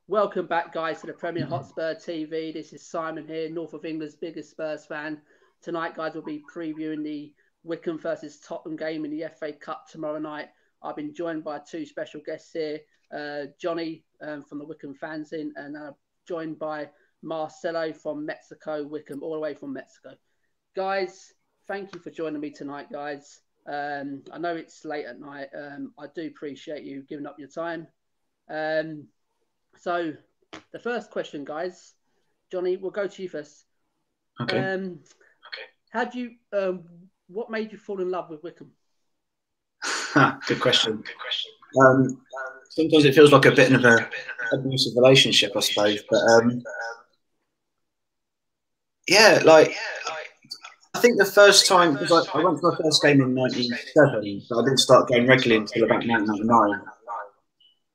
Welcome back, guys, to the Premier Hotspur TV. This is Simon here, North of England's biggest Spurs fan. Tonight, guys, we'll be previewing the Wycombe versus Tottenham game in the FA Cup tomorrow night. I've been joined by two special guests here, Johnny from the Wycombe fanzine, and joined by Marcelo from Mexico, Wycombe, all the way from Mexico. Guys, thank you for joining me tonight, guys. I know it's late at night. I do appreciate you giving up your time. So the first question, guys, Johnny, we'll go to you first. Okay. What made you fall in love with Wycombe? Good question. Sometimes it feels like a bit of an abusive relationship, I suppose. But I think the first time, because I went to my first game in '97, but I didn't start going regularly until about 1999.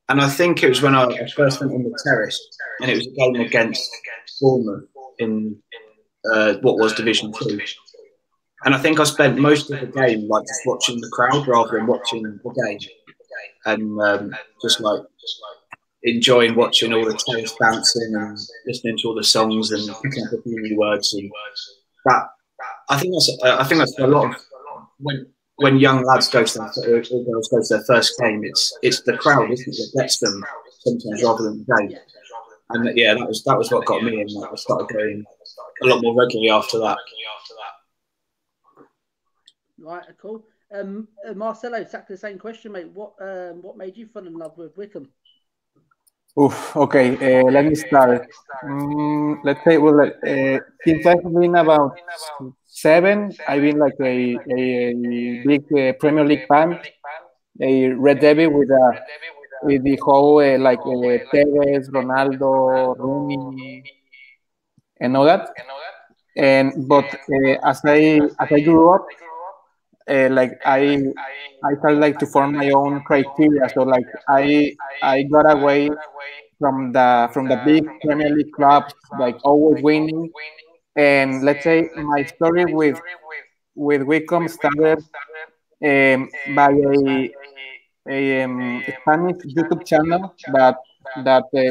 And I think it was when I first went on the terrace, and it was a game against Bournemouth in what was Division 2. And I think I spent most of the game like just watching the crowd rather than watching the game, and just enjoying watching all the terrace bouncing and listening to all the songs and picking up a few new words. And that I think that's a lot of when young lads go to or girls go to their first game. It's the crowd, isn't it, that gets them sometimes rather than the game. And that was what got me in. I started going a lot more regularly after that. Right, cool. Marcelo, exactly the same question, mate. What made you fall in love with Wycombe? Okay. Let me start. Let's say, since I've been about 7, I've been like a big Premier League fan, a Red Devil with the whole Tevez, Ronaldo, Rooney, and all that. But as I grew up, I started to form my own criteria. So I got away from the big Premier League clubs, always winning. And let's say my story with Wycombe started by a Spanish YouTube channel that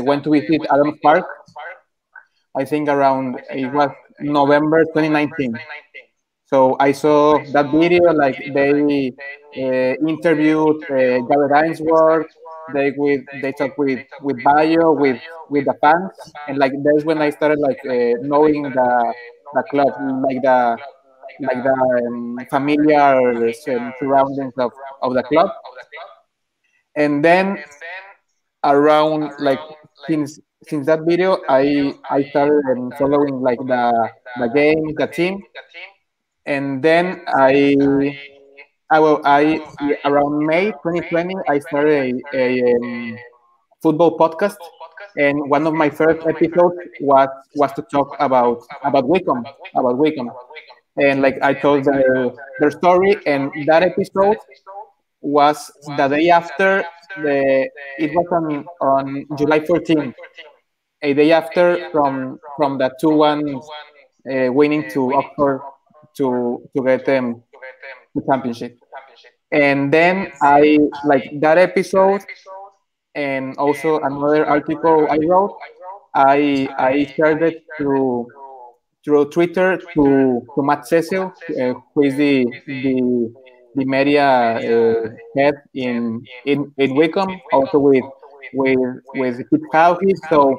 went to visit Adams Park. I think around it was November 2019. So I saw that video, they interviewed Gareth Ainsworth, they talked with Bayo, with the fans, and that's when I started knowing the club, the familiar surroundings of the club. And then around since that video, I started following the game, the team. And then around May 2020, I started a football podcast, and one of my first episodes was to talk about Wycombe, and I told their story, and that episode was the day after it was on July 14th, a day after from the 2-1 winning to Oxford to get them the championship. And then I that episode, and also another article I wrote, I shared it through Twitter to Matt Cecil, who is the media head in Wycombe, also with Pete Cowhey. So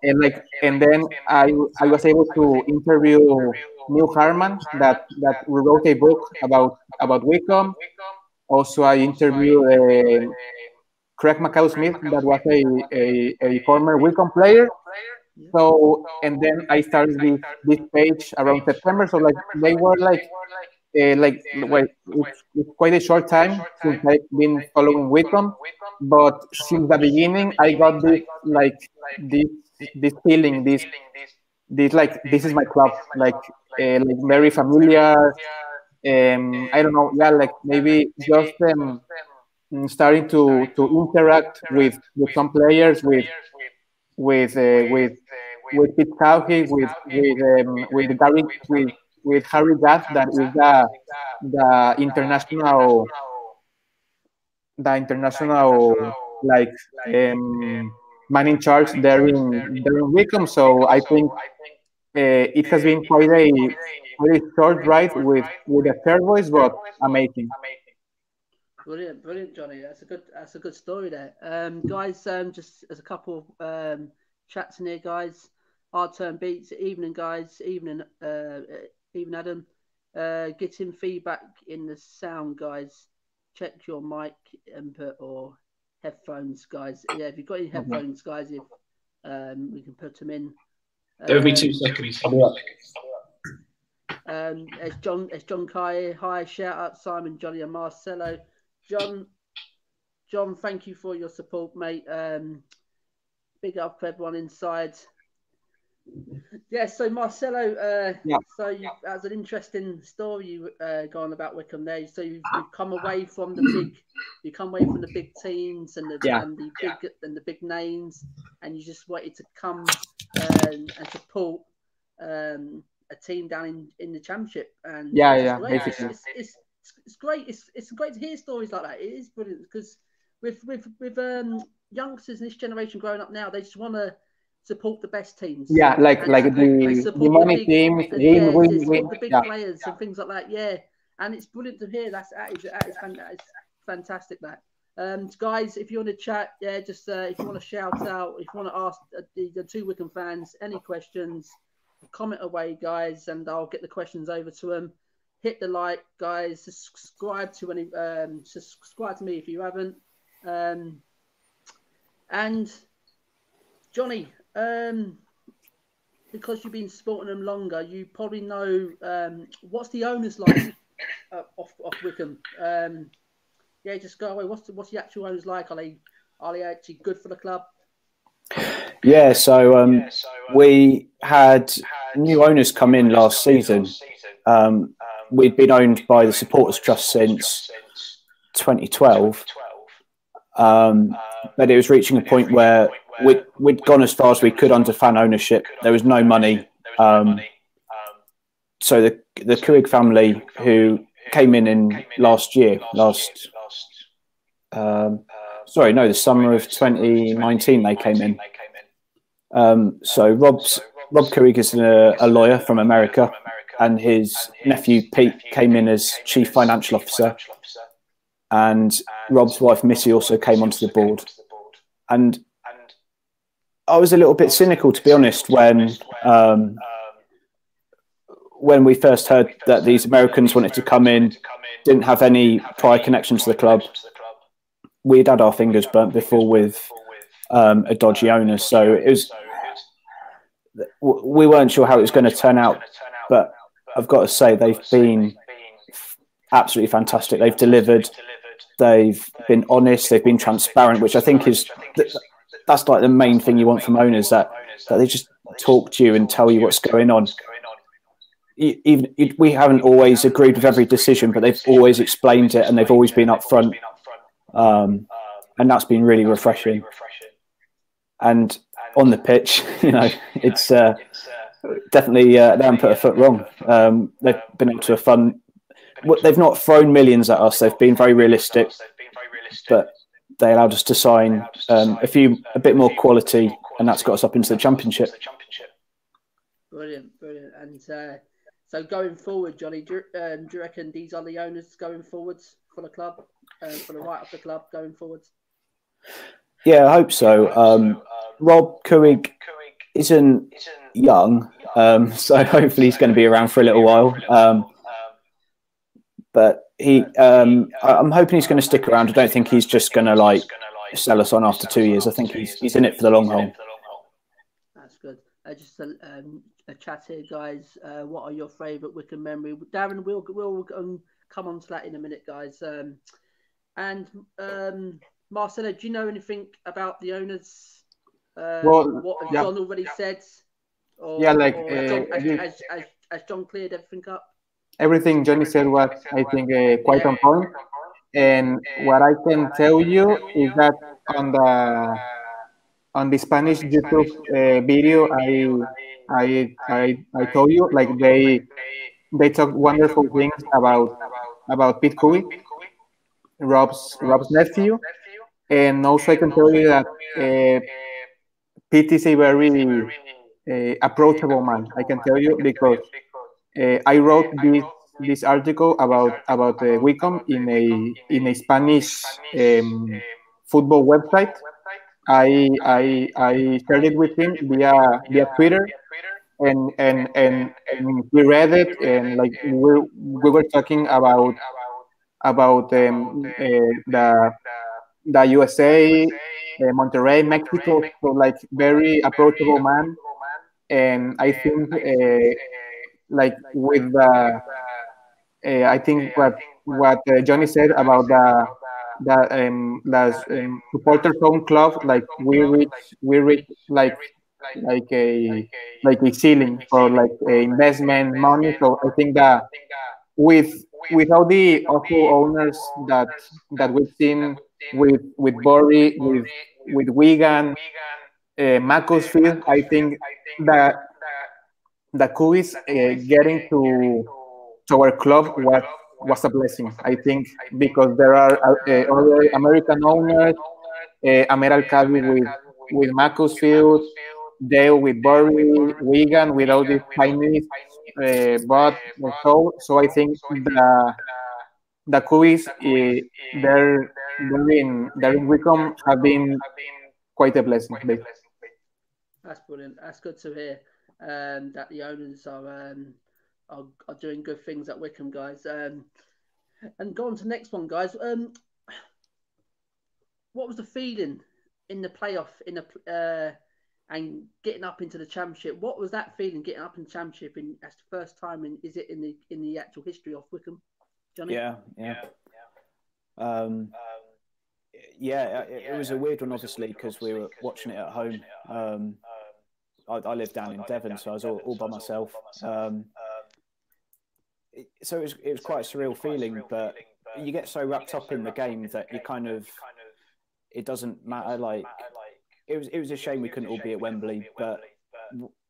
and then I was able to interview Neil Harman that wrote a book about Wycombe. Also, I interviewed Craig McCall-Smith, that was a former Wycombe player. So, and then I started this page around September. So they were it's quite a short time since I've been following Wycombe, but since the beginning I got this feeling, this this is my club, very familiar. I don't know, maybe just starting to interact with some players, with Pete Cowhey, with Gary, with Harry Gatt, that is the international man in charge there in Wycombe. So I think it has been quite a short ride with a third voice, but amazing. Brilliant, brilliant, Johnny. That's a good story there. Guys, just as a couple chats in here, guys. Hard turn beats. Evening, guys. Evening, Adam. Getting feedback in the sound, guys. Check your mic input or headphones, guys. Yeah, if you've got any headphones, guys, if we can put them in. Give me 2 seconds. I'll be up. It's John Kai. Hi, shout out Simon, Johnny, and Marcelo. John, thank you for your support, mate. Big up everyone inside. Yeah, so Marcelo, so that's an interesting story going about Wycombe there. So you've come away from the big teams and the big names, and you just wanted to come and support a team down in the Championship. And basically. It's great. It's great to hear stories like that. It is brilliant because with youngsters in this generation growing up now, they just want to support the best teams. Yeah, like the money teams, the big players and things like that. Yeah, and it's brilliant to hear. That is fantastic. That guys, if you want to chat, just if you want to shout out, if you want to ask the two Wycombe fans any questions, comment away, guys, and I'll get the questions over to them. Hit the like, guys. Subscribe to me if you haven't. And Johnny, because you've been supporting them longer, you probably know what's the owners like off Wycombe. Just go away. What's the actual owners like? Are they actually good for the club? Yeah, so we had new owners come in last season. We'd been owned by the Supporters Trust since 2012, but it was reaching a point where we'd gone as far as we could under fan ownership. There was no money. So the Couig family, who came in last year, the summer of 2019, they came in. So Rob Couig is a lawyer from America, and his nephew Pete came in as chief financial officer, and Rob's wife Missy also came onto the board. And I was a little bit cynical, to be honest, when we first heard that these Americans wanted to come in, didn't have any prior connection to the club. We'd had our fingers burnt before with a dodgy owner, so we weren't sure how it was going to turn out, but I've got to say they've been absolutely fantastic. They've delivered. They've been honest. They've been transparent, which I think that's like the main thing you want from owners, that they just talk to you and tell you what's going on. We haven't always agreed with every decision, but they've always explained it and they've always been upfront, and that's been really refreshing. And on the pitch, it's definitely they haven't put a foot wrong. They've been able to have fun. They've not thrown millions at us. They've been very realistic, but they allowed us to sign a bit more quality, and that's got us up into the Championship. Brilliant. And so going forward, Johnny, do you reckon these are the owners going forwards for the club, for the right of the club going forwards? Yeah, I hope so. Rob Couig isn't young, so hopefully he's going to be around for a little while. But I'm hoping he's going to stick around. I don't think he's just going to sell us on after 2 years. I think he's in it for the long haul. That's good. Just a chat here, guys. What are your favourite Wycombe memories? Darren, we'll come on to that in a minute, guys. And Marcelo, do you know anything about the owners? What has John already said? Has John cleared everything up? Everything Johnny said was, I think, quite on point. And what I can tell you is that on the Spanish YouTube video, I told you, they talk wonderful things about Pete Couig, Rob's nephew, and also I can tell you that Pete is a very approachable man. I can tell you because I wrote this article about Wycombe in a Spanish football website. I shared it with him via Twitter, and we read it, and like we were talking about the USA, Monterrey, Mexico. So like very approachable man, and I think like with the I think what Johnny said about the supporters home club, like we reach like a like a ceiling for like investment money. So I think that with all the awful owners that we've seen with Bori, with Wigan, Macclesfield, I think that the Cubis getting to our club was a blessing. I think because there are other American owners, Amer Al-Kabi with Macclesfield, Dale with Bury, Wigan with all these Chinese, but so I think the Cubis they're in Wycombe have been quite a blessing. That's brilliant. That's good to hear. That the owners are doing good things at Wycombe, guys. And go on to the next one, guys. What was the feeling in the playoff and getting up into the championship? What was that feeling getting up in the championship? And that's the first time, and is it in the actual history of Wycombe, Johnny? It was a weird one, obviously, because we were watching it at home. I live down in Devon, so I was all by myself. So it was quite a surreal feeling, but you get so wrapped up in the game that you kind of, it doesn't matter. Like it was a shame we couldn't all be at Wembley, but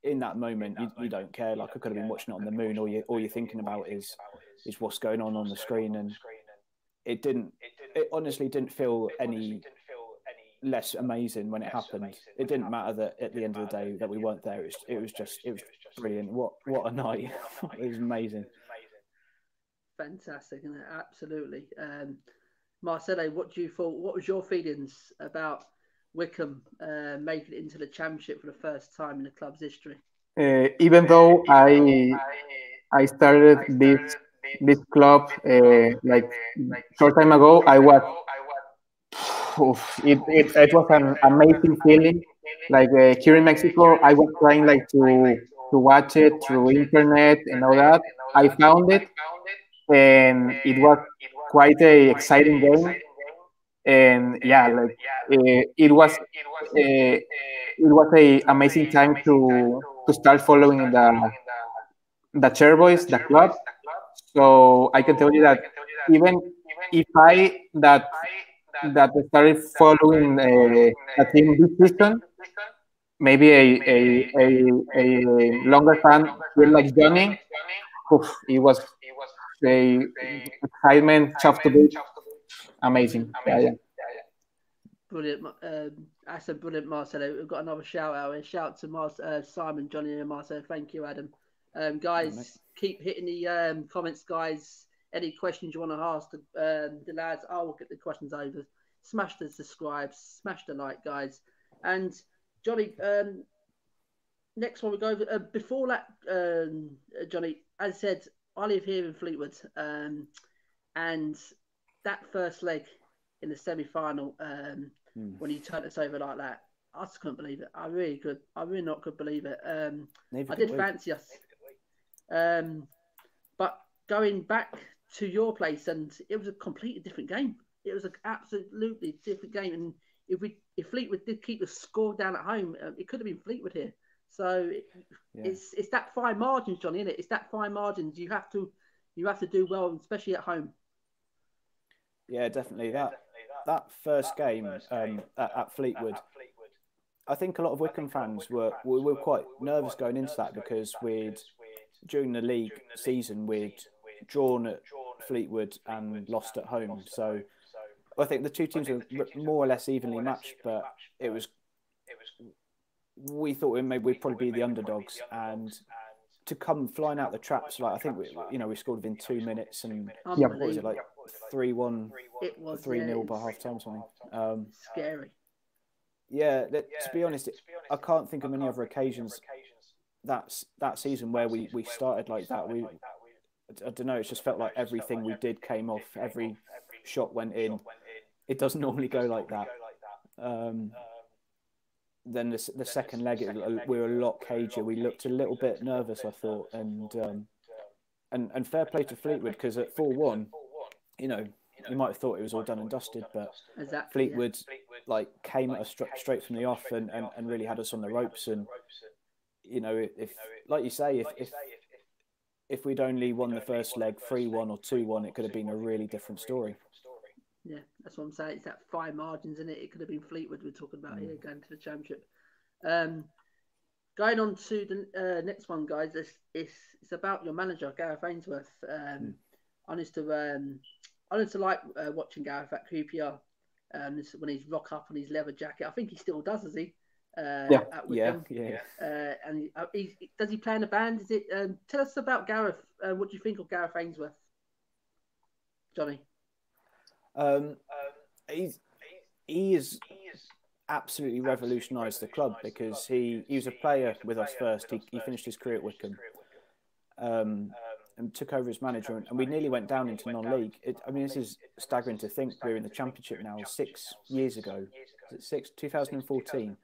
in that moment you don't care. Like I could have been watching it on the moon. All you're thinking about is what's going on the screen, and it honestly didn't feel any less amazing when it happened. It didn't matter that at the end of the day that we weren't there. It was brilliant. What a night! It was amazing. Fantastic, isn't it? Absolutely. Marcelo, what was your feelings about Wycombe making it into the championship for the first time in the club's history? Even though I started this club like short time ago, it was an amazing feeling. Like here in Mexico, I was trying like to watch it through internet and all that. I found it, and it was quite a exciting game. And yeah, like it was a amazing time to start following the Chairboys, the club. So I can tell you that even if I started following a team this season, maybe a longer fan feel like Johnny, it was a excitement, chuffed to be amazing. Yeah. Brilliant. That's a brilliant, Marcelo. We've got another shout out here. Shout out to Simon, Johnny, and Marcelo. Thank you, Adam. Guys, keep hitting the comments, guys. Any questions you want to ask the lads, I will get the questions over. Smash the subscribe, smash the like, guys. And Johnny, next one we go over. Before that, Johnny, as I said, I live here in Fleetwood, and that first leg in the semi-final, when you turned us over like that, I just couldn't believe it. I really not could believe it. I did fancy us. But going back to your place, and it was a completely different game. It was an absolutely different game. And if Fleetwood did keep the score down at home, it could have been Fleetwood here. So it's that fine margins, Johnny, isn't it? It's that fine margins. You have to do well, especially at home. Yeah, definitely. That first game at Fleetwood, I think a lot of Wycombe fans were quite nervous going into that because during the league season we'd drawn at Fleetwood and lost at home. So I think the two teams were more or less evenly matched, but it was we thought maybe we'd probably be the underdogs, and to come flying out the traps, like I think we scored within 2 minutes, and what was it, like 3-1, it was 3-0 by half time or something. Scary. Yeah, to be honest, I can't think of many other occasions that season where we started like that. I don't know, it just felt like everything we did came off, every shot went in. It doesn't normally go like that. Then the second leg, we were a lot cagier. We looked a little bit nervous, I thought, and fair play to Fleetwood, because at 4-1, you might have thought it was all done and dusted, but Fleetwood came at us straight from the off and really had us on the ropes. And if like you say, if we'd only won the first leg 3-1 or 2-1, it could have been a really different story. Yeah, that's what I'm saying. It's that fine margins in it. It could have been Fleetwood we're talking about here going to the championship. Going on to the next one, guys. It's about your manager, Gareth Ainsworth. I used to like watching Gareth at QPR. When he's rock up on his leather jacket. I think he still does, does he? At Wycombe. And does he play in a band? Is it? Tell us about Gareth. What do you think of Gareth Ainsworth, Johnny? He has absolutely revolutionised the club, because he was a player with us first. He finished his career at Wycombe, and took over as manager, and we nearly went down into non-league. This is staggering to think we're in the championship now. 6 years ago, 2014,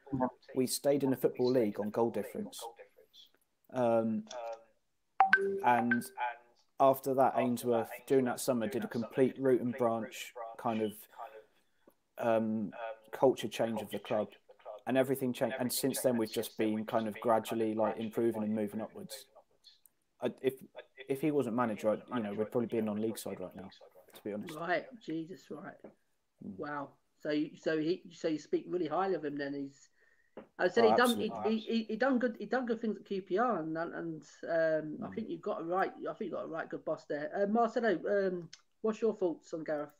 we stayed in the Football League on goal difference, and after that, Ainsworth, during that summer, did a complete root and branch kind of culture change of the club, and everything changed. And since then, we've just been kind of gradually improving and moving upwards. If he wasn't manager, we'd probably be a non-league side right now, to be honest. Right, Jesus, right. Wow. So you speak really highly of him then. I said he done good things at QPR, and I think you've got a right. I think you got a right good boss there. Marcelo, what's your thoughts on Gareth?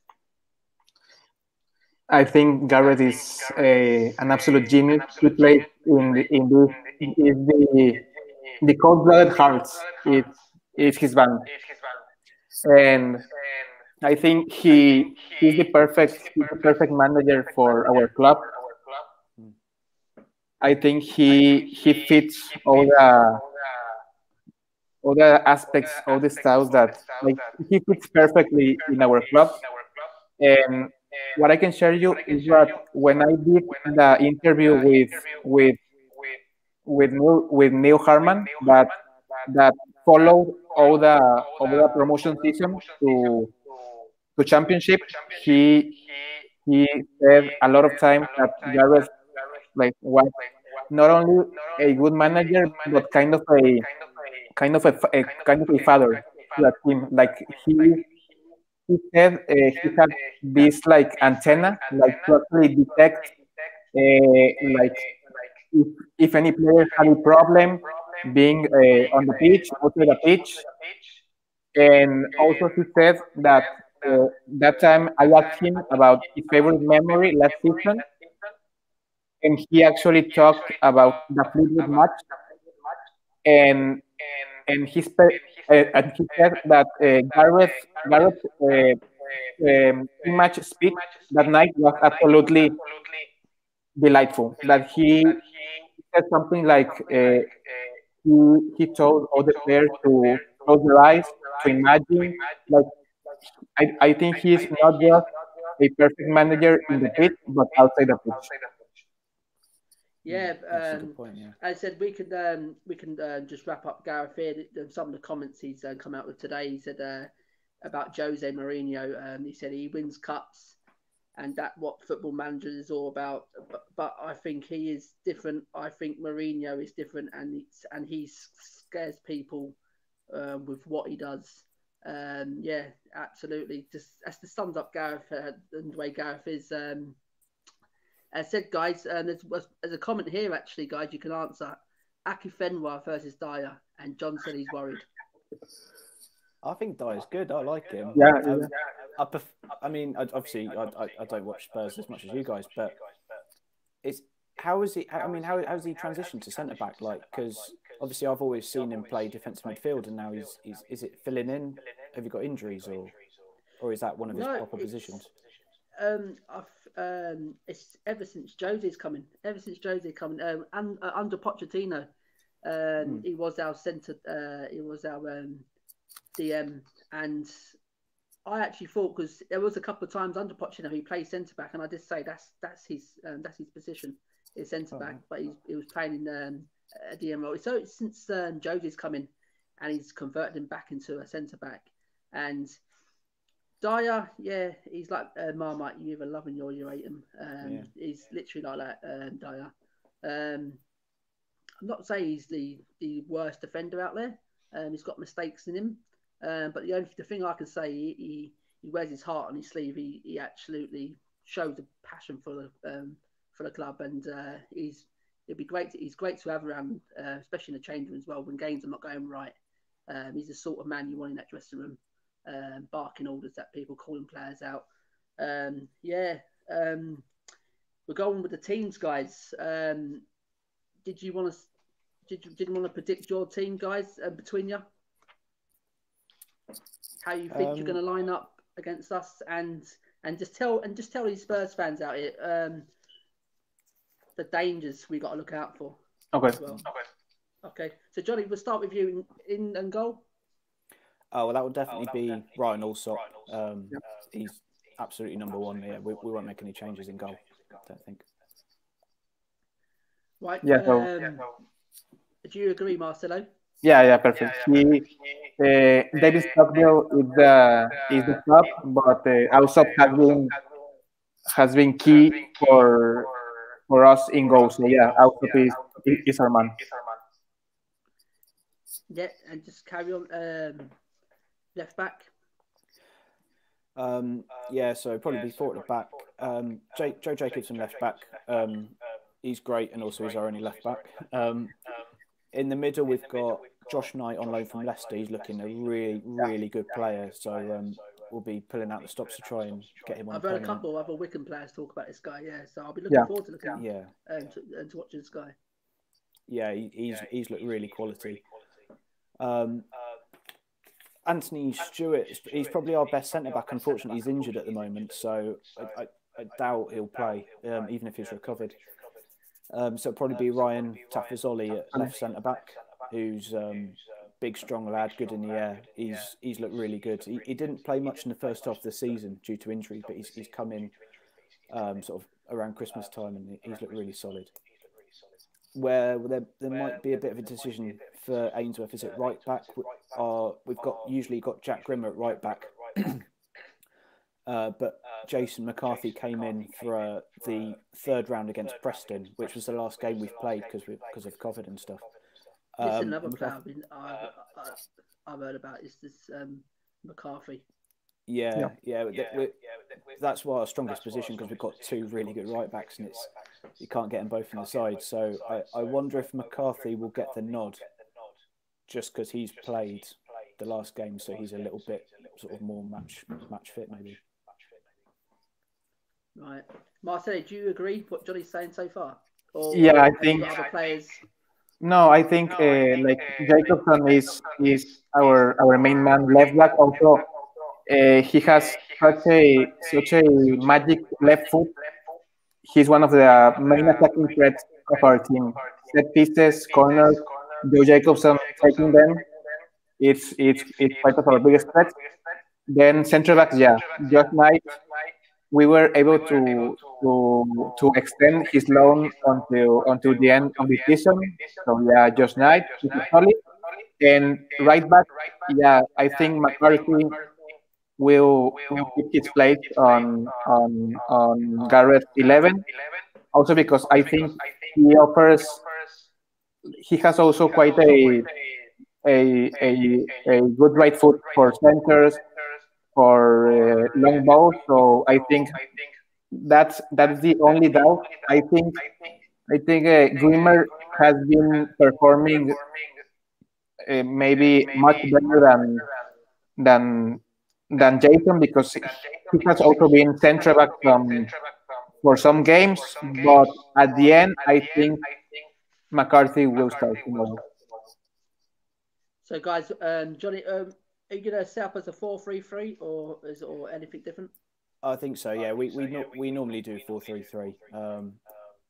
I think Gareth is an absolute genius. He plays the cold-blooded hearts. It's his band, and I think he's the perfect manager for our club. I think he fits all the aspects, all the styles that he fits perfectly in our club. And what I can share you is that when I did the interview with Neil Harman that followed all the promotion season to championship, he said a lot of times that Gareth was not only a good manager but kind of a father to that team. He said he had this antenna to actually detect if any player had a problem being on the pitch, outside the pitch. And also he said that that time I asked him about his favorite memory last season, and he actually talked about the Fleetwood match, and he said that Gareth's match speech that night was absolutely delightful. That he said something like he told all the players to close their eyes, to imagine. I think he's not just a perfect manager in the pitch, but outside the pitch. Yeah, I said we can just wrap up Gareth here. Some of the comments he's come out with today. He said about Jose Mourinho. He said he wins cups, and that what football manager is all about. But I think he is different. I think Mourinho is different, and he scares people with what he does. Yeah, absolutely. Just as to sums up Gareth and the way Gareth is. As said, guys, there's a comment here, actually, guys, you can answer. Aki Fenwa versus Dyer, and John said he's worried. I think Dyer's good. I like him. Yeah. I mean, obviously, I don't watch Spurs as much as you guys, but how is he? I mean, how's he transitioned to centre back? Like, because obviously I've always seen him play defensive midfield, and now he's is it filling in? Have you got injuries, or is that one of his proper positions? It's ever since Jose's coming. And under Pochettino, he was our centre. He was our DM, and I actually thought, because there was a couple of times under Pochettino he played centre back, and I did say that's his position, is centre back, but he was playing in a DM role. So since Jose's coming, and he's converted him back into a centre back. And Dyer, yeah, he's like Marmite. You either love him or you hate him. He's literally like that, Dyer. I'm not saying he's the worst defender out there. He's got mistakes in him. But the thing I can say, he wears his heart on his sleeve. He absolutely shows a passion for the club, and he's great to have around, especially in the change room as well when games are not going right. He's the sort of man you want in that dressing room, barking orders at people, calling players out. We're going with the teams, guys. Did you want to predict your team, guys, between you? How you think you're going to line up against us, and just tell these Spurs fans out here the dangers we got to look out for. Okay. Well. Okay. So Johnny, we'll start with you in and goal. Oh well, that would definitely be Ryan Allsop. He's absolutely number one. Yeah, we won't make any changes in goal. I don't think. Right. Yeah. Do you agree, Marcelo? Yeah, perfect. David Stockdale is the top, but Allsop has been key for us in goals. So yeah, Allsop is our man. Yeah, and just carry on. Left back. So probably be forward at back. Joe Jacobson left back. He's great, and also he's our only left back. In the middle, we've got Josh Knight on loan from Leicester. He's looking a really, really good player. So we'll be pulling out the stops to try and get him on. I've heard a couple of other Wycombe players talk about this guy. Yeah, so I'll be looking forward to looking. And to watching this guy. Yeah, he's looked really quality. Anthony Stewart, he's probably our best centre back. Unfortunately, he's injured at the moment, so I doubt he'll play, even if he's recovered. So it'll probably be Ryan Tafazoli at left centre back, who's big, strong lad, good in the air. He's looked really good. He didn't play much in the first half of the season due to injury, but he's come in sort of around Christmas time, and he's looked really solid. Where there might be a bit of a decision for Ainsworth is at right back. We've usually got Jack Grimmer at right back, but Jason McCarthy came in for the third round against Preston, which was the last game we've played because of COVID and stuff. It's another player I've heard about. Is this McCarthy? Yeah. That's why our strongest position, because we've got two really good right backs, and you can't get them both in the side. So I wonder if McCarthy will get the nod, just because he's played the last game, so he's a little bit sort of more match fit, maybe. Right, Marcel, do you agree with what Johnny's saying so far? Or I think other players. No, I think like Jacobson is our main man left back. Also, he has such a magic left foot. He's one of the main attacking threats of our team. Set pieces, corners, Joe Jacobson taking them. It's part of our biggest threat. Then centre backs, Josh Knight. We were able to extend his loan until the end of the season. So Josh Knight is solid. And right back, I think McCarthy will keep his place on Garrett's 11. Also because I think he has also quite a good right foot for centers, for long balls. So I think that's the only doubt. I think Grimmer has been performing maybe much better than Jason, because he has also been centre back from for some games, but at the end, I think McCarthy will start tomorrow. So, guys, Johnny, are you going to set up as a 4-3-3 or anything different? I think so. Yeah, we normally do 4-3-3.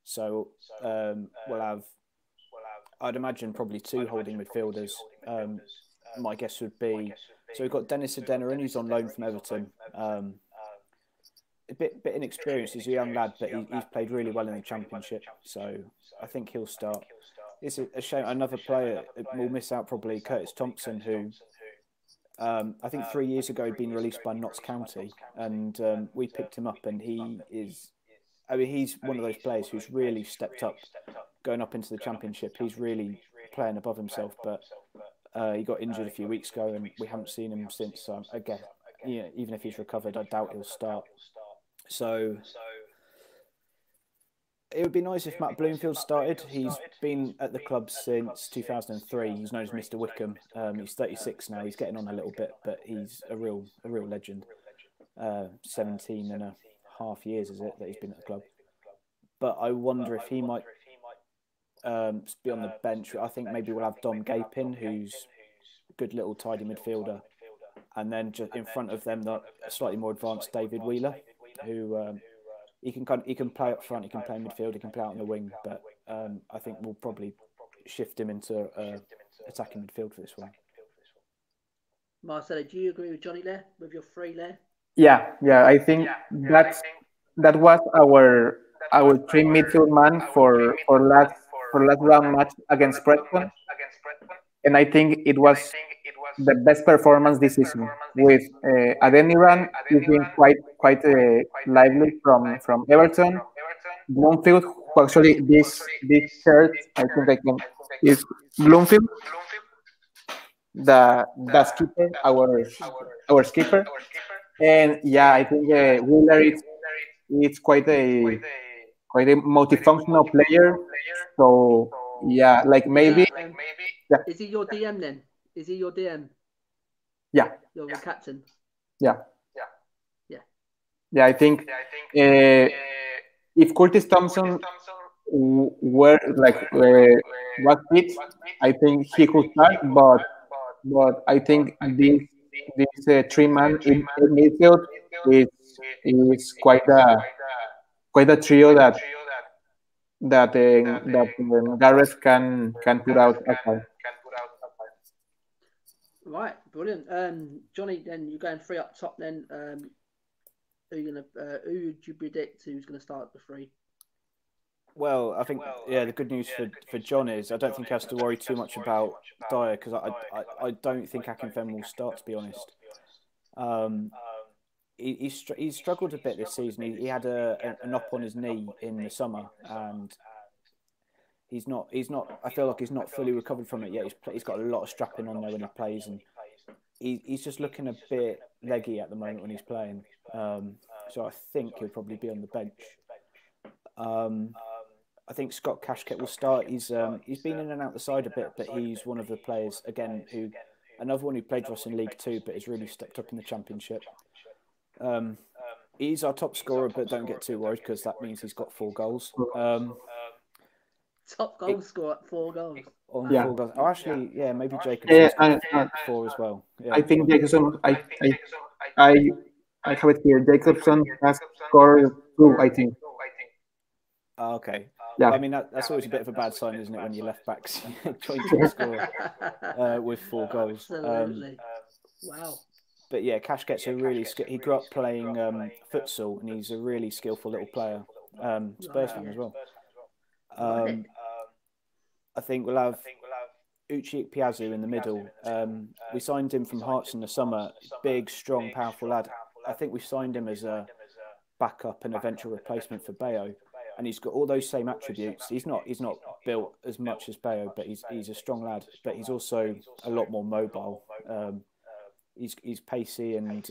So we'll have, I'd imagine, probably two holding midfielders. My guess would be, so we've got Dennis Adeniran, who's on loan from Everton. A bit inexperienced. He's a young lad, but he's played really well in the Championship. So I think he'll start. It's a shame. Another player will miss out probably, Curtis Thompson, who I think 3 years ago he'd been released by Notts County, and we picked him up, and he is. I mean, he's one of those players who's really stepped up, going up into the Championship. He's really playing above himself, but he got injured a few weeks ago, and we haven't seen him since. So again, even if he's recovered, I doubt he'll start. So it would be nice if Matt Bloomfield started. He's been at the club since 2003. He's known as Mr. Wycombe. He's 36 now. He's getting on a little bit, but he's a real legend. 17 and a half years, is it, that he's been at the club? But I wonder if he might be on the bench. I think maybe we'll have Dom Gapin, who's a good little tidy midfielder, and then just in front of them, the slightly more advanced David Wheeler, who he can play up front, he can play midfield, he can play out on the wing. But I think we'll probably shift him into attacking midfield for this one. Marcelo, do you agree with Johnny there, with your three there? Yeah. I think that was our three midfield man for last round match against Preston, and I think it was the best performance this season. With Adeniran, he's been quite lively from Everton. Bloomfield, who actually this shirt, I think I can, is Bloomfield, the skipper, our skipper. And yeah, I think Wheeler is quite a multifunctional player. So yeah, like maybe. Yeah. Is he your DM then? Is he your DM? Yeah. You're the captain. Yeah. I think if Curtis Thompson were was fit, I think he could start. But I think this 3-man in midfield is quite a trio that Gareth can put out as well. Right, brilliant. Johnny, then you're going three up top. Then who would you predict who's going to start the three? Well, I think the good news for John is I don't think he has to worry too much about Dyer, because I don't think Akinfenwa will start, to be honest. He's struggled a bit this season. He had a knock on his knee in the summer, and he's not. I feel like he's not fully recovered from it yet. He's got a lot of strapping on there when he plays, and he's just looking a bit leggy at the moment when he's playing. So I think he'll probably be on the bench. I think Scott Cashket will start. He's been in and out the side a bit, but he's one of the players again another one who played for us in League Two, but has really stepped up in the Championship. He's our top scorer, but don't get too worried, because that means he's got 4 goals. Top goal scorer at 4 goals. 4 goals. Oh, actually, maybe Jacobson's got 4 as well. Yeah. I think Jacobson. I have it here. Jacobson has scored 2, I think. Oh, okay. Yeah. I mean, that's always a bit of a bad sign, isn't it, when your left backs join to score with 4 goals. Absolutely. Wow. But yeah, Cashket's a really he grew up playing futsal, and he's a really skillful little player. Spurs fan as well. I think we'll have Uche Piazzu in the middle. We signed him from Hearts in the summer. Big, strong, powerful lad. I think we signed him as a backup and eventual replacement for Bayo. And he's got all those same attributes. He's not built as much as Bayo, but he's a strong lad. But he's also a lot more mobile. He's pacey, and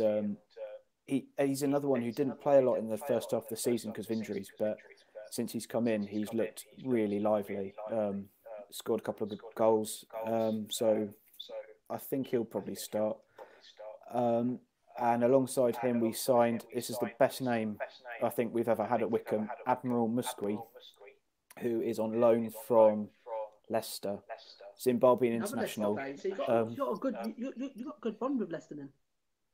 he's another one who didn't play a lot in the first half of the season because of injuries. But since he's come in, he's looked really lively. Scored a couple of good goals. So I think he'll probably start. And alongside him, we signed, this is the best name I think we've ever had at Wycombe, Admiral Musqui, who is on loan from Leicester, Zimbabwean international. So you got a good bond with Leicester then.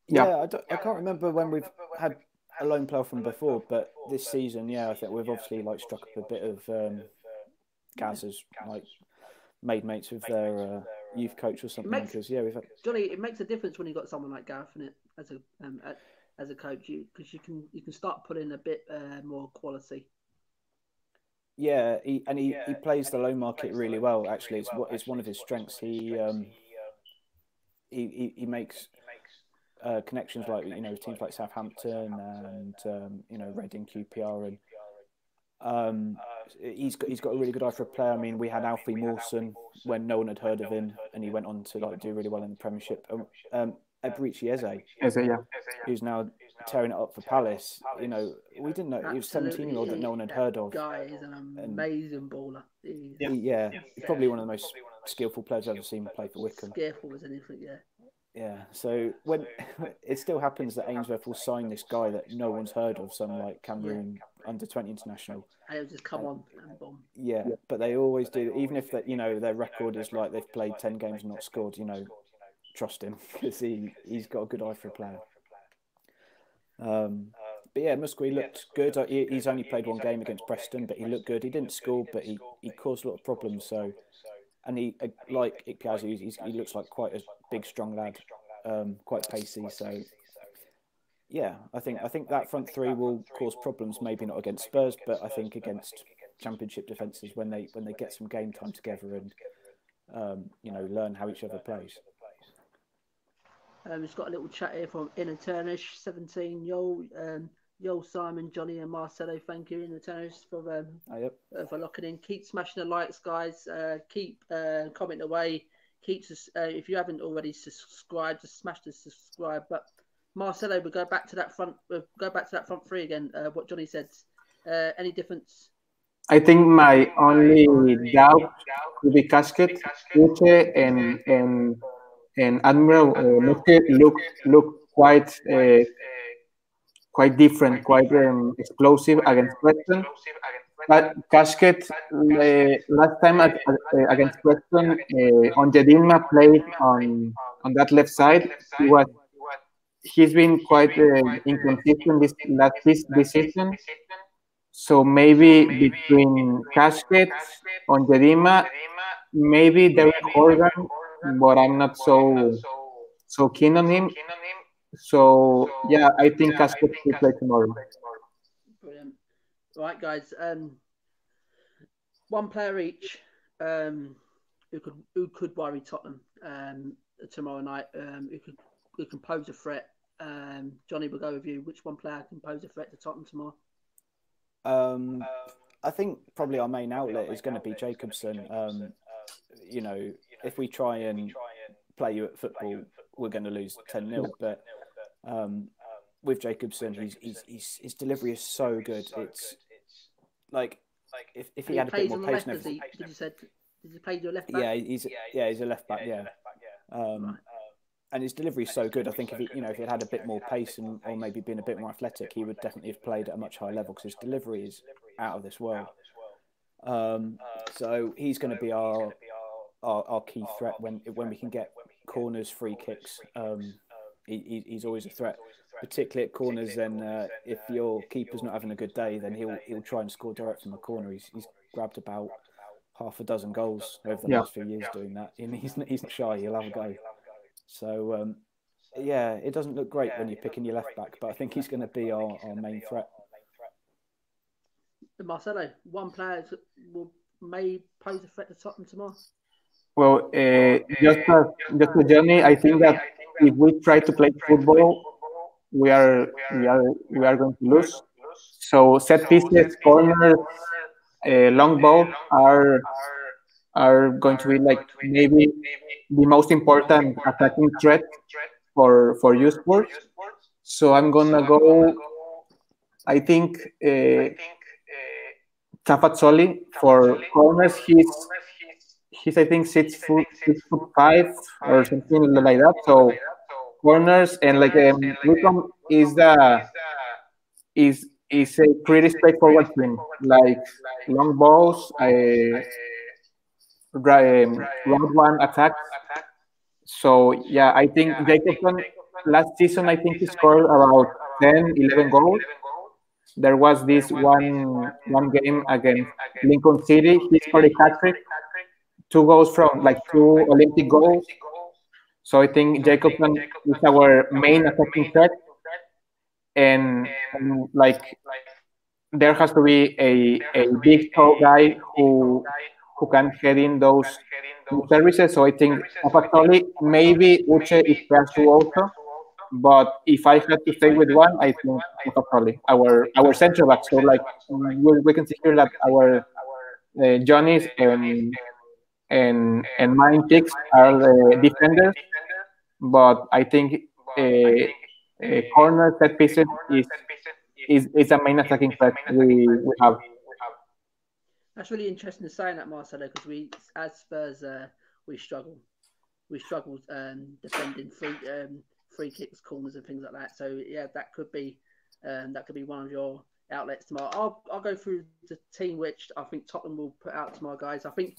Yeah, I can't remember when we've had a loan player from before, but this season, yeah, I think we've obviously like struck up a bit of Gaz's like made mates with their youth coach or something. Because we've had... Johnny, it makes a difference when you got someone like Gareth in it as a coach, because you can start putting a bit more quality. Yeah, he plays the loan market really well. Actually, it's one of his strengths. He makes connections like teams like Southampton and Reading, QPR, and he's got a really good eye for a player. I mean, we had Alfie Mawson when no one had heard of him, and he went on to like do really well in the Premiership. Eberici Eze, who's now tearing it up for Palace. We didn't know he was 17-year-old that no one had heard of. Guy is an amazing baller. He's probably one of the most skillful players I've ever seen play for Wycombe. Skillful as anything, yeah. Yeah, so when it still happens that Ainsworth will sign this guy that no one's heard of, some like Cameroon under-20 international, and it'll just come on and boom. Yeah, but they always do, even if that their record is like they've played 10 games and not scored. Trust him because he's got a good eye for a player. But yeah, Musqui looked good. He's only played one game against Preston, but he looked good. He didn't score, but he caused a lot of problems. So, and he like Ikpeazu, he looks like quite a big, strong lad, quite pacey. So, yeah, I think that front three will cause problems. Maybe not against Spurs, but I think against Championship defences when they get some game time together and learn how each other plays. We've got a little chat here from Inner Turnish 17. Yo, Simon, Johnny, and Marcelo. Thank you, Inner Turnish, for locking in. Keep smashing the likes, guys. Keep commenting away. If you haven't already subscribed, just smash the subscribe. But Marcelo, we'll go back to that front. Front three again. What Johnny said. Any difference? I think my only doubt would be Casket, Uche, and Admiral Musket look quite different, quite explosive against Preston. But Casket last time against Preston, Onjedinma played on that left side. He's been quite inconsistent this season. So maybe between Casket, Onjedinma, maybe Derek Horgan, but I'm not so keen on him. So yeah, I think Casket will play tomorrow. Brilliant. Right, guys. One player each who could worry Tottenham tomorrow night. Who can pose a threat. Johnny, we'll go with you. Which one player can pose a threat to Tottenham tomorrow? I think probably our main outlet is going to be Jacobson. If we try and play you at football, we're going to lose 10-0. But with Jacobson, his delivery is so good. It's like if he had a bit more pace. Did you play your left back? Yeah, he's a left back. Yeah. Right. And his delivery is so good. I think if he had a bit more pace or maybe been a bit more athletic, he would definitely have played at a much higher level because his delivery is out of this world. So he's going to be our key threat when we can get corners, free kicks. He's always a threat, particularly at corners. Then if your keeper's not having a good day, then he'll try and score direct from the corner. He's grabbed about half a dozen goals over the last few years doing that. And he's not shy. He'll have a go. So, it doesn't look great when you're picking your left back, but I think he's going to be our main threat. Marcelo, one player may pose a threat to Tottenham tomorrow? Well, just to Johnny, I think that if we try to play football, we are going to lose. So set pieces, corners, long ball are going to be like maybe the most important attacking threat for you Spurs. So I'm gonna go. I think Tafazzoli for corners. He's I think 6'5" or something like that. So corners, and like Wycombe is a pretty straightforward team. Like long balls, round one attacks. So yeah, I think Jacobson last season I think he scored about 10, 11 goals. There was this one game against Lincoln City. He scored a hat trick, 2 goals from like 2 Olympic goals. So I think Jacobson is our main attacking threat, and like there has to be a big tall guy who can head in those services. So I think Apatoli, maybe Uche is Prasu also. But if I had to stay with one, I think Apatoli, our central back. So like we can see here that our Johnny's and mine picks are the defenders, but I think corner set pieces is a main attacking threat we have. That's really interesting to say that, Marcelo, because we, as Spurs, we struggle. We struggle defending free kicks, corners, and things like that. So yeah, that could be one of your outlets tomorrow. I'll go through the team which I think Tottenham will put out tomorrow, guys. I think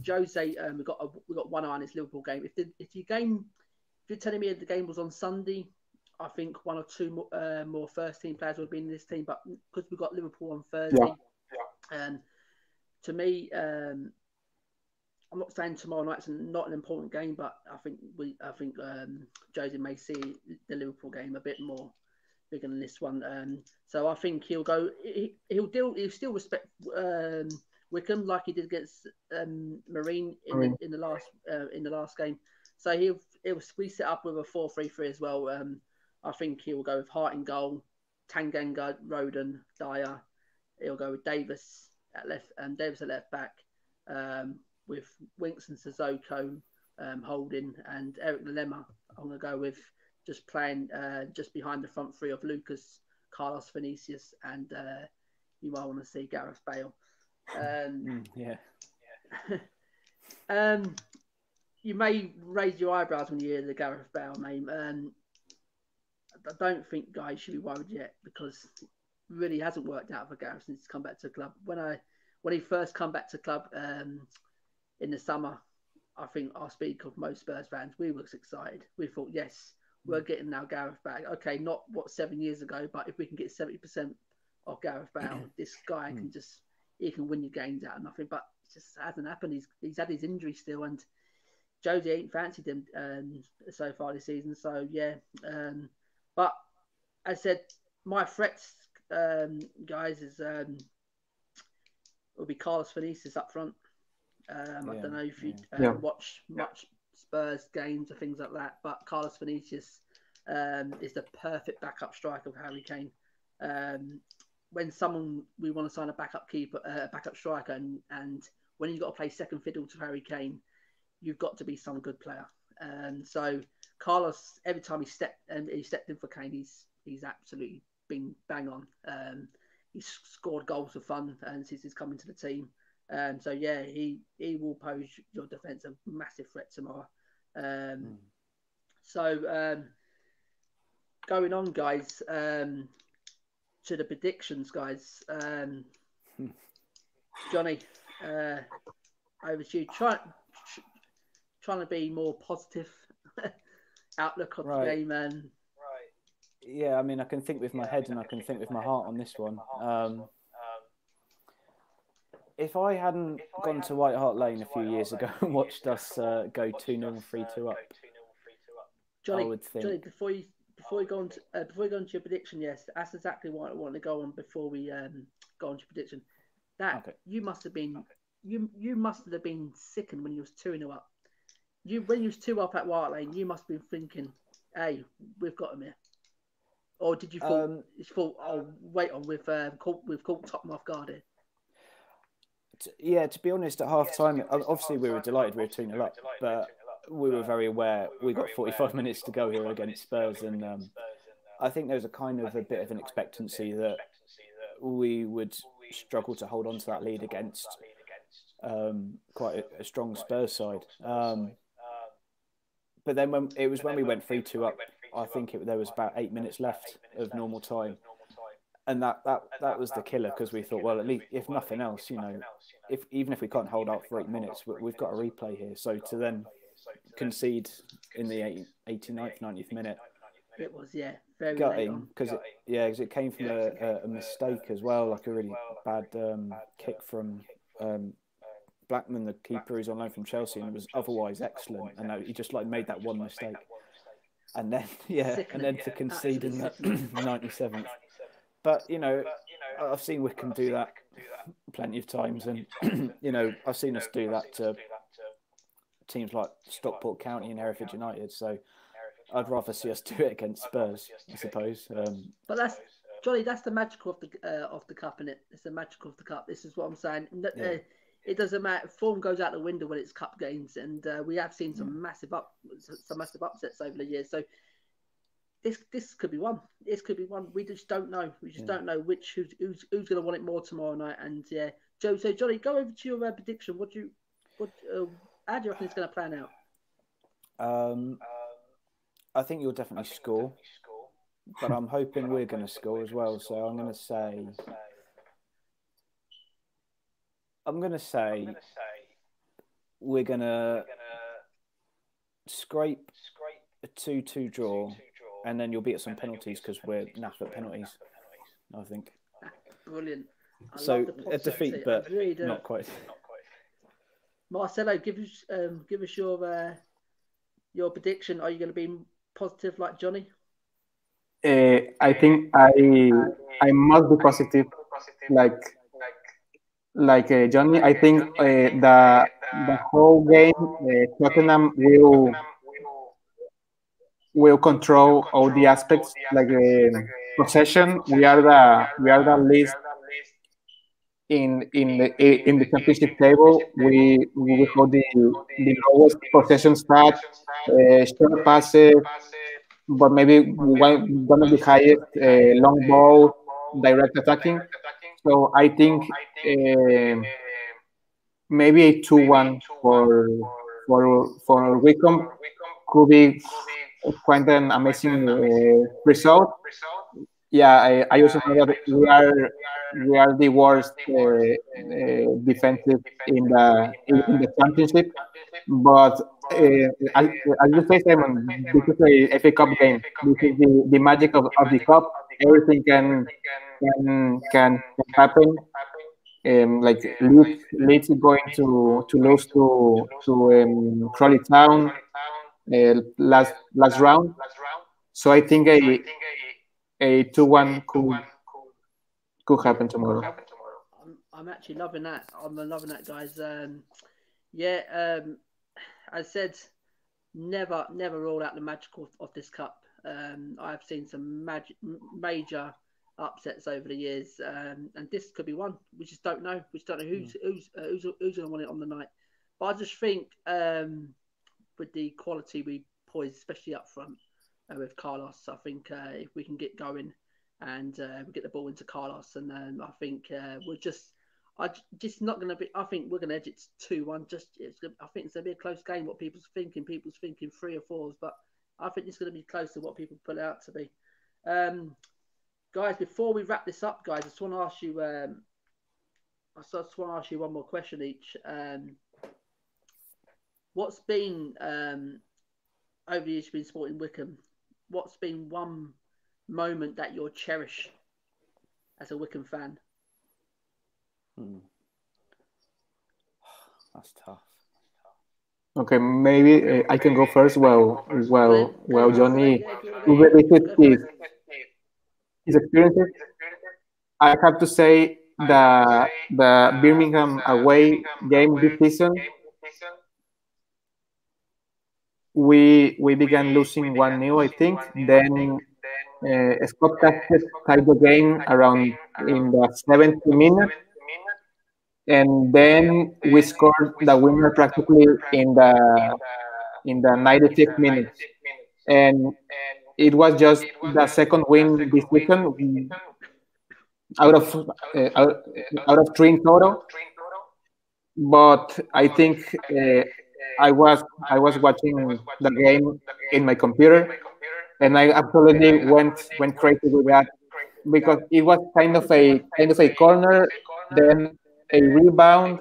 Jose, we got one eye on his Liverpool game. If you're telling me the game was on Sunday, I think one or two more first team players would have been in this team. But because we've got Liverpool on Thursday, to me, I'm not saying tomorrow night's not an important game, but I think Jose may see the Liverpool game a bit more bigger than this one. So I think he'll go. He'll still respect Wycombe like he did against Marine in the last game. So he'll be set up with a 4-3-3 as well. I think he'll go with Hart in goal, Tanganga, Roden, Dyer. He'll go with Davis at left back, with Winks and Sissoko holding, and Eric Lemma. I'm gonna go with just playing just behind the front three of Lucas, Carlos Vinicius, and you might want to see Gareth Bale. You may raise your eyebrows when you hear the Gareth Bale name. I don't think guys should be worried yet, because it really hasn't worked out for Gareth since he's come back to the club. When he first come back to the club in the summer, I think I'll speak of most Spurs fans. We were excited. We thought, yes, we're getting now Gareth back. Okay, not 7 years ago, but if we can get 70% of Gareth Bale, this guy can win your games out of nothing. But it just hasn't happened. He's had his injury still, and Josie ain't fancied him so far this season. So yeah, but as I said, my threats, guys, is will be Carlos Vinicius up front. I don't know if you watch much Spurs games or things like that, but Carlos Vinicius is the perfect backup striker of Harry Kane. When we want to sign a backup striker, and when you've got to play second fiddle to Harry Kane, you've got to be some good player. So Carlos, every time he stepped in for Kane, he's absolutely been bang on. He's scored goals for fun since he's come into the team. So yeah, he will pose your defence a massive threat tomorrow. So going on, guys, to the predictions, guys. Johnny, over to you. Trying to be more positive outlook on the game, and yeah, I mean, I can think with my head and I can think with my heart on this one. If I hadn't gone to White Hart Lane a few years ago and watched us go 2-0 and 3-2 up, Johnny, I would think. Johnny, before you go on to your prediction, yes, that's exactly what I want to go on before we go on to your prediction. You must have been you must have been sickened when you was 2-0 up. When you was 2 up at White Hart Lane, you must have been thinking, "Hey, we've got him here." Or did you thought, "Oh, wait on, we've caught Tottenham off guard here"? Yeah, to be honest, at half time, obviously we were delighted we were 2-0 up, but we were very aware we got 45 minutes to go here against Spurs, and I think there was a bit of an expectancy that we would struggle to hold on to that lead against quite a strong Spurs side. But then when we went 3-2 up, I think there was about 8 minutes left of normal time, and that was the killer, because we thought, well, at least if nothing else, even if we can't hold out for 8 minutes, we've got a replay here. So to then concede in the 89th, 90th minute, it was very gutting, because it came from a mistake as well, like a really bad kick from Blackman, the keeper, who's on loan from Chelsea, and was otherwise excellent, and he just made that one mistake, and then to concede in the 97th. But I've seen Wycombe do that plenty of times, and I've seen us do that to teams like Stockport County and Hereford United. So I'd rather see us do it against Spurs, I suppose. But that's Johnny. That's the magical of the cup, isn't it? It's the magical of the cup. This is what I'm saying. It doesn't matter. Form goes out the window when it's cup games, and we have seen some massive upsets over the years. So this could be one. This could be one. We just don't know. We just don't know who's going to want it more tomorrow night. And Joe. So Johnny, go over to your prediction. How do you reckon it's going to plan out? I think you'll definitely score, but I'm hoping we're going to score as well. So I'm going to say we're going to scrape a 2-2 draw, and then you'll beat us on penalties, because we're naff at penalties, I think. Brilliant. So a defeat, but not quite. Marcelo, give us your prediction. Are you going to be positive like Johnny? I think I must be positive, like Johnny. I think the whole game Tottenham will control all the aspects, like possession. We are the least in the championship table. We hold the lowest possession stat, short passes, but maybe one of the highest long ball, direct attacking. So I think maybe a 2-1 for Wycombe could be quite an amazing result. Yeah, I also know that we are the worst defensive in the championship, but as you say, Simon, this is a FA Cup game. This is the magic of the cup. Everything can happen. Like Leeds is going to lose to Crawley Town last round. So I think a 2-1 could happen tomorrow. I'm actually loving that. I'm loving that, guys. I said never rule out the magical of this cup. I've seen some major upsets over the years, and this could be one. We just don't know. We just don't know who's going to win it on the night. But I just think with the quality we poise, especially up front with Carlos, I think if we can get going and we get the ball into Carlos, and I think we're just not going to be. I think we're going to edge it 2-1. I think it's going to be a close game. What people's thinking 3 or 4s, but I think it's going to be close to what people put it out to be. Guys, before we wrap this up, guys, I just want to ask you. I just want to ask you one more question each. What's been over the years you've been supporting Wycombe? What's been one moment that you'll cherish as a Wycombe fan? That's tough. Okay, maybe I can go first. Well, Johnny revisited his experiences. I have to say the Birmingham away game this season, we began losing 1-0, I think. Then Scott Casket tied the game around in the 70th minute, and then we scored the winner practically in the 95th minute, and it was just the second win this season out of 3 in total. But I think I was watching the game in my computer, and I absolutely went crazy with that because it was kind of a corner, then a rebound,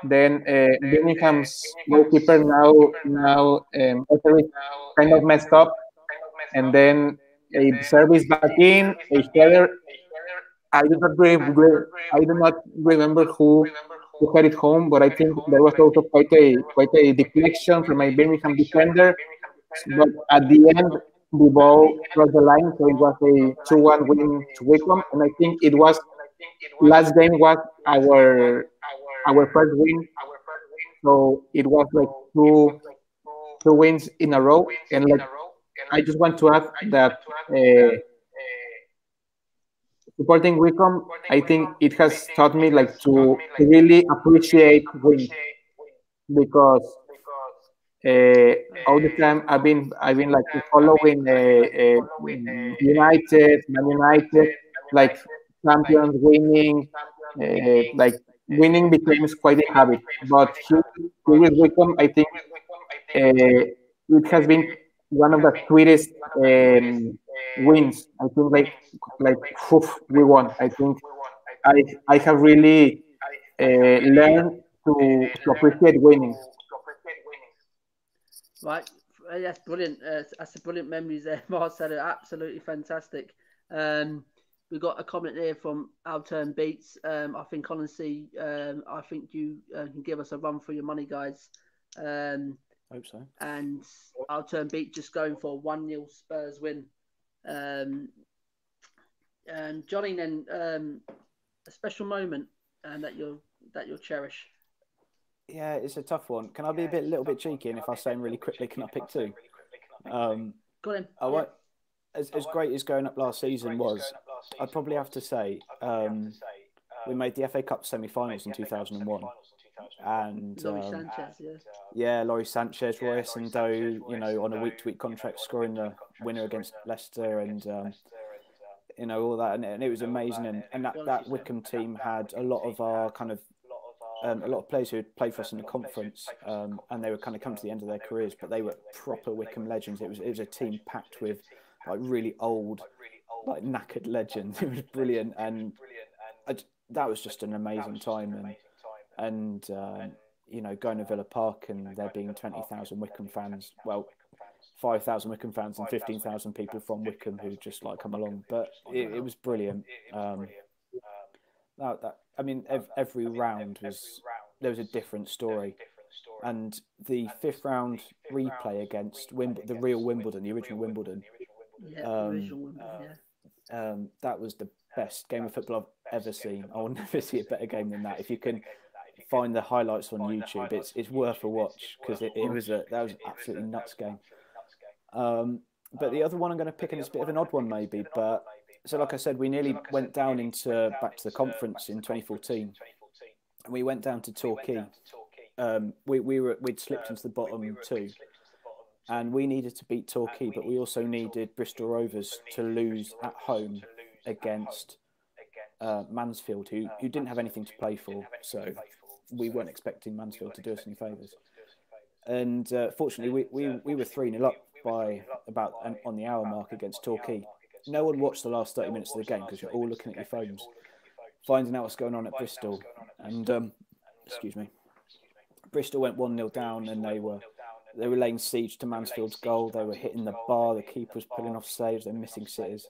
then Birmingham's goalkeeper now Etheridge kind of messed up, and then a service back in, a header. I do not remember who had it home, but I think there was also quite a deflection from a Birmingham defender. But at the end, the ball crossed the line, so it was a 2-1 win to Wycombe, and I think it was last game was our first win, so it was like two wins in a row, and like I just want to add that. Supporting Wycombe, I think it has taught me like to really appreciate wins because uh, all the time I've been like following United, Man United, like champions winning, like winning becomes quite a habit. But here with Wycombe, I think it has been one of the sweetest wins. I think like we won. I think I have really learned to appreciate winning. Right. That's brilliant. That's a brilliant memories there, Marcelo. Absolutely fantastic. We've got a comment here from Outturn Beats. I think honestly, I think you can give us a run for your money, guys. Hope so. And Outturn Beat just going for a 1-0 Spurs win. Johnny, then a special moment that you'll cherish. Yeah, it's a tough one. Can I be a little bit cheeky? And if I say them really quickly, can I pick two? Go on. Yeah. As great as going up last season was, I'd probably have to say we made the FA Cup semi-finals in 2001. And Laurie Sanchez, Laurie Sanchez, Roy Essendon, on a week-to-week contract, scoring the winner against Leicester, and all that, and it was amazing. And that Wycombe team had a lot of our kind of a lot of players who had played for us in the conference, and they were kind of come to the end of their careers, but they were proper Wycombe legends. It was a team packed with like really old, like knackered legends. It was brilliant, and that was just an amazing time. And going to Villa Park and there being 20,000 Wycombe fans, well, 5,000 Wycombe fans and 15,000 people from Wycombe who just like come along. But it was brilliant. Every round there was a different story, and the fifth round replay against the real Wimbledon, the original Wimbledon. That was the best game of football I've ever seen. I will never see a better game than that. If you can find the highlights on YouTube, it's worth a watch because that was an absolutely nuts game. But the other one I'm going to pick, and it's a bit of an odd one maybe, but so like I said, we nearly went down back to the conference in 2014, and we went down to Torquay. We'd slipped into the bottom two, and we needed to beat Torquay, but we also needed Bristol Rovers to lose at home against Mansfield, who didn't have anything to play for, so we weren't expecting Mansfield to do us any favours. And fortunately, we were 3-0 up by about on the hour mark against Torquay. No one watched the last 30 minutes of the game because you're all looking at your phones, finding out what's going on at Bristol. And Bristol went 1-0 down, and they were laying siege to Mansfield's goal. They were hitting the bar. The keeper was pulling off saves. They're missing sitters,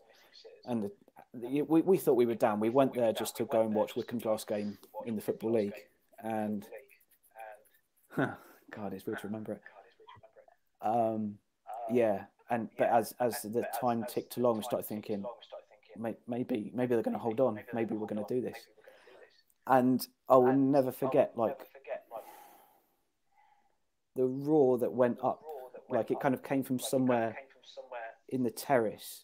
and we thought we were down. We went there just to go and watch Wycombe's last game in the Football League, and God, it's weird to remember it. But as the time ticked along, I started thinking, maybe they're going to hold on. Maybe we're going to do this. And I will never forget, like, the roar that went up. Like, it kind of came from somewhere in the terrace.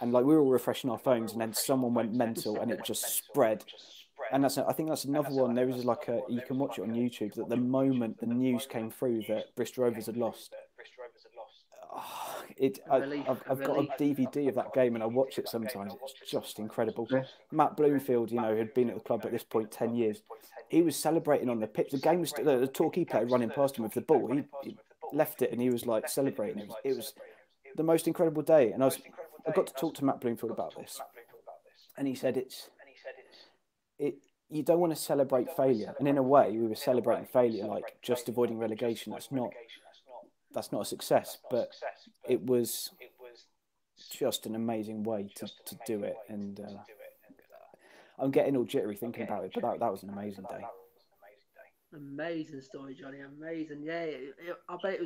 And, like, we were all refreshing our phones, and then someone went mental, and it just spread. And I think that's another one. There was like you can watch it on YouTube, that the moment the news came through that Bristol Rovers had lost, I've got a DVD of that game and I watch it sometimes. It's just incredible. Matt Bloomfield, had been at the club at this point 10 years. He was celebrating on the pitch. The game was still, the Torquay player running past him with the ball. He left it and he was like celebrating. It was the most incredible day. And I got to talk to Matt Bloomfield about this, and he said you don't want to celebrate failure. And in a way, we were celebrating failure, like just avoiding relegation. That's not a success, but it was just an amazing way to do it. And I'm getting all jittery thinking about it, but that was an amazing day. Amazing story, Johnny. Amazing. Yeah, I bet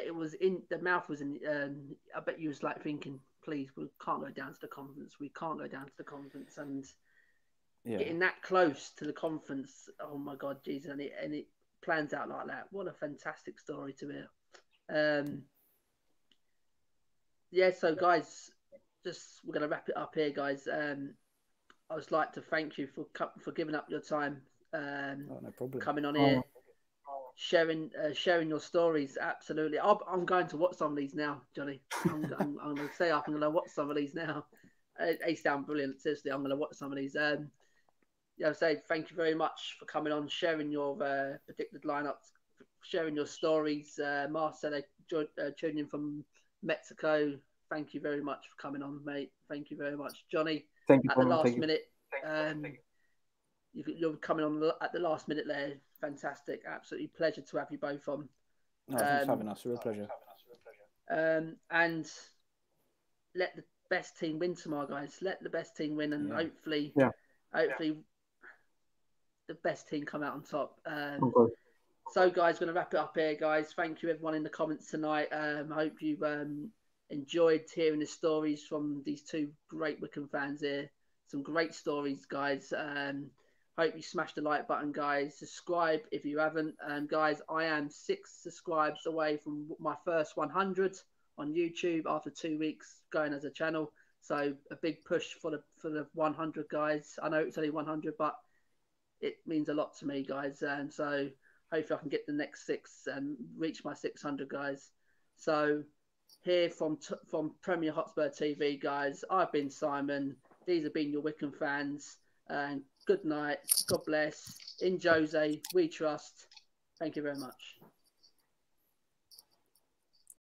it was in the mouth was in. I bet you was like thinking, please, we can't go down to the conference. We can't go down to the conference, and getting that close to the conference. Oh my God, Jesus! And it plans out like that. What a fantastic story to hear. So guys, we're gonna wrap it up here, guys. I would like to thank you for giving up your time, no problem. Coming on here, sharing your stories. Absolutely, I'm going to watch some of these now, Johnny. I'm going to say I'm going to watch some of these now. They sound brilliant. Seriously, I'm going to watch some of these. I say thank you very much for coming on, sharing your predicted lineups, sharing your stories. Marcelo tuning in from Mexico. Thank you very much for coming on, mate. Thank you very much, Johnny. Thank you at the last minute. You're coming on at the last minute there. Fantastic. Absolutely pleasure to have you both on. Thanks for having us. A real pleasure. And let the best team win tomorrow, guys. Let the best team win, and hopefully the best team come out on top. So, guys, we're going to wrap it up here, guys. Thank you, everyone, in the comments tonight. I hope you enjoyed hearing the stories from these two great Wycombe fans here. Some great stories, guys. Hope you smash the like button, guys. Subscribe if you haven't. Guys, I am 6 subscribes away from my first 100 on YouTube after 2 weeks going as a channel. So a big push for the 100, guys. I know it's only 100, but it means a lot to me, guys. And so hopefully I can get the next 6 and reach my 600, guys. So here from Premier Hotspur TV, guys, I've been Simon. These have been your Wycombe fans. And good night. God bless. In Jose, we trust. Thank you very much.